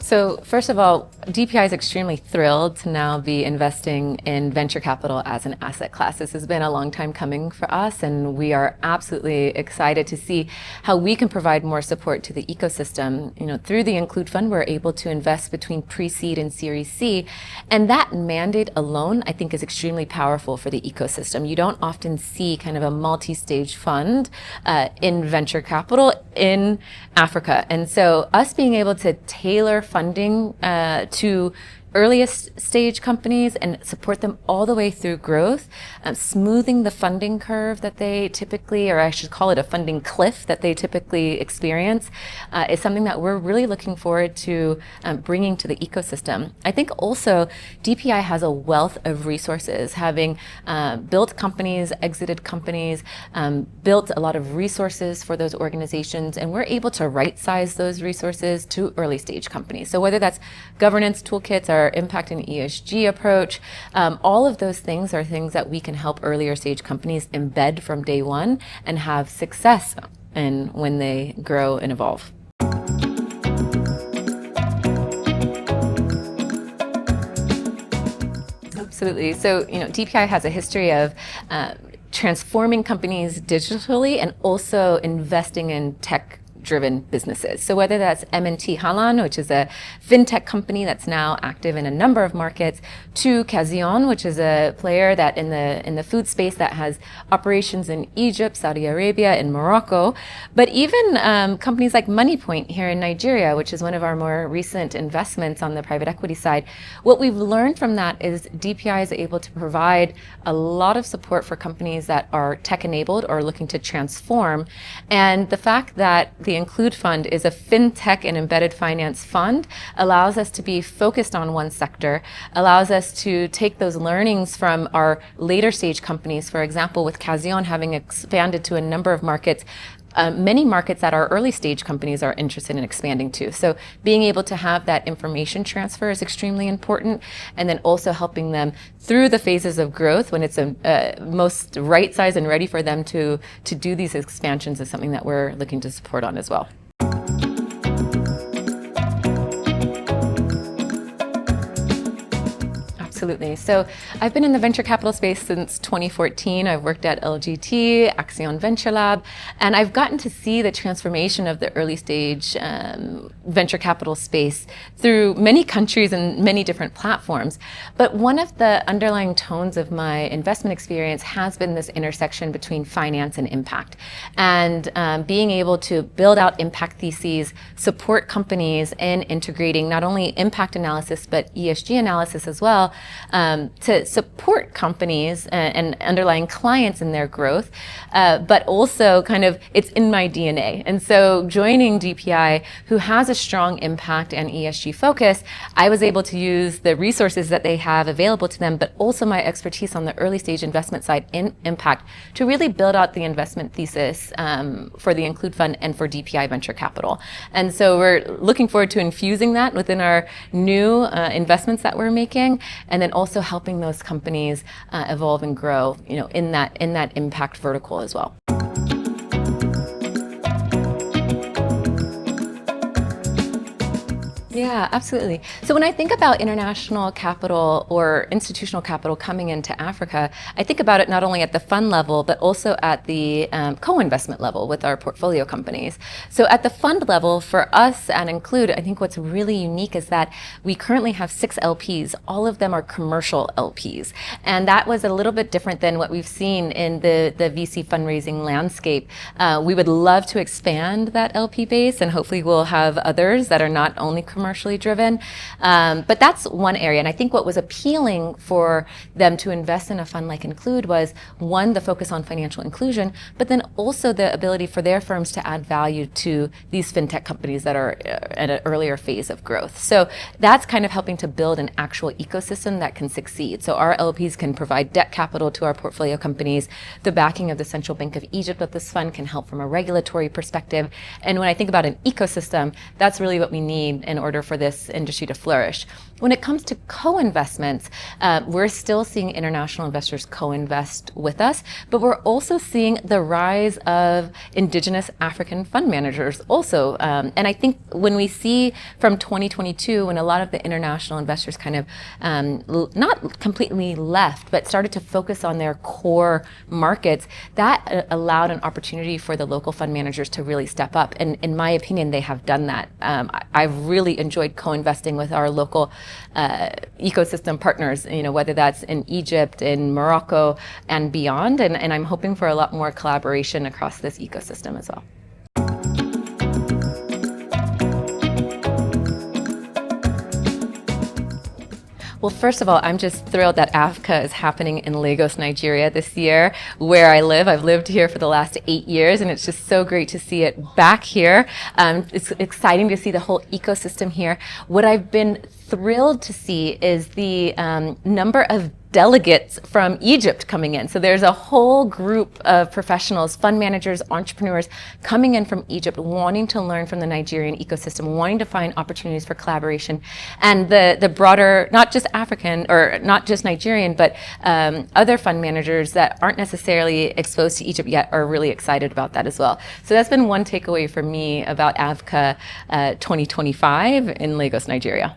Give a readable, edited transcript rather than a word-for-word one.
So first of all, DPI is extremely thrilled to now be investing in venture capital as an asset class. This has been a long time coming for us, and we are absolutely excited to see how we can provide more support to the ecosystem. Through the Nclude Fund, we're able to invest between pre-seed and Series C, and that mandate alone, I think, is extremely powerful for the ecosystem. You don't often see kind of a multi-stage fund in venture capital in Africa, and so us being able to tailor funding to earliest stage companies and support them all the way through growth, smoothing the funding curve that they typically, or I should call it a funding cliff that they typically experience, is something that we're really looking forward to bringing to the ecosystem. I think also DPI has a wealth of resources, having built companies, exited companies, built a lot of resources for those organizations, and we're able to right-size those resources to early stage companies. So whether that's governance toolkits, our impact and ESG approach, all of those things are things that we can help earlier stage companies embed from day one and have success in when they grow and evolve. Absolutely. So, DPI has a history of transforming companies digitally and also investing in tech-driven businesses. So whether that's M&T Halan, which is a FinTech company that's now active in a number of markets, to Accion, which is a player that in the food space that has operations in Egypt, Saudi Arabia, and Morocco, but even companies like MoneyPoint here in Nigeria, which is one of our more recent investments on the private equity side. What we've learned from that is DPI is able to provide a lot of support for companies that are tech-enabled or looking to transform, and the fact that the Nclude Fund is a FinTech and embedded finance fund allows us to be focused on one sector, allows us to take those learnings from our later stage companies, for example, with Accion having expanded to a number of markets, many markets that our early stage companies are interested in expanding to. So being able to have that information transfer is extremely important, and then also helping them through the phases of growth when it's most right size and ready for them to do these expansions is something that we're looking to support on as well. Absolutely. So I've been in the venture capital space since 2014. I've worked at LGT, Accion Venture Lab, and I've gotten to see the transformation of the early stage venture capital space through many countries and many different platforms. But one of the underlying tones of my investment experience has been this intersection between finance and impact, and being able to build out impact theses, support companies in integrating not only impact analysis but ESG analysis as well, to support companies and underlying clients in their growth, but also kind of it's in my DNA. And so joining DPI, who has a strong impact and ESG focus, I was able to use the resources that they have available to them, but also my expertise on the early stage investment side in impact to really build out the investment thesis for the Nclude Fund and for DPI Venture Capital. And so we're looking forward to infusing that within our new investments that we're making, and then also helping those companies evolve and grow, in that impact vertical as well. Yeah, absolutely. So when I think about international capital or institutional capital coming into Africa, I think about it not only at the fund level, but also at the co-investment level with our portfolio companies. So at the fund level, for us at Nclude, I think what's really unique is that we currently have 6 LPs. All of them are commercial LPs. And that was a little bit different than what we've seen in the VC fundraising landscape. We would love to expand that LP base, and hopefully we'll have others that are not only commercially driven. But that's one area. And I think what was appealing for them to invest in a fund like Nclude was, one, the focus on financial inclusion, but then also the ability for their firms to add value to these fintech companies that are at an earlier phase of growth. So that's kind of helping to build an actual ecosystem that can succeed. So our LPs can provide debt capital to our portfolio companies. The backing of the Central Bank of Egypt with this fund can help from a regulatory perspective. And when I think about an ecosystem, that's really what we need in order order for this industry to flourish. When it comes to co-investments, we're still seeing international investors co-invest with us, but we're also seeing the rise of indigenous African fund managers also. And I think when we see from 2022, when a lot of the international investors kind of not completely left, but started to focus on their core markets, that allowed an opportunity for the local fund managers to really step up. And in my opinion, they have done that. I've really enjoyed co-investing with our local ecosystem partners, whether that's in Egypt, in Morocco, and beyond. And I'm hoping for a lot more collaboration across this ecosystem as well. Well, first of all, I'm just thrilled that AVCA is happening in Lagos, Nigeria this year, where I live. I've lived here for the last 8 years, and it's just so great to see it back here. It's exciting to see the whole ecosystem here. What I've been thrilled to see is the number of delegates from Egypt coming in. So there's a whole group of professionals, fund managers, entrepreneurs coming in from Egypt, wanting to learn from the Nigerian ecosystem, wanting to find opportunities for collaboration. And the broader, not just African or not just Nigerian, but other fund managers that aren't necessarily exposed to Egypt yet are really excited about that as well. So that's been one takeaway for me about AVCA 2025 in Lagos, Nigeria.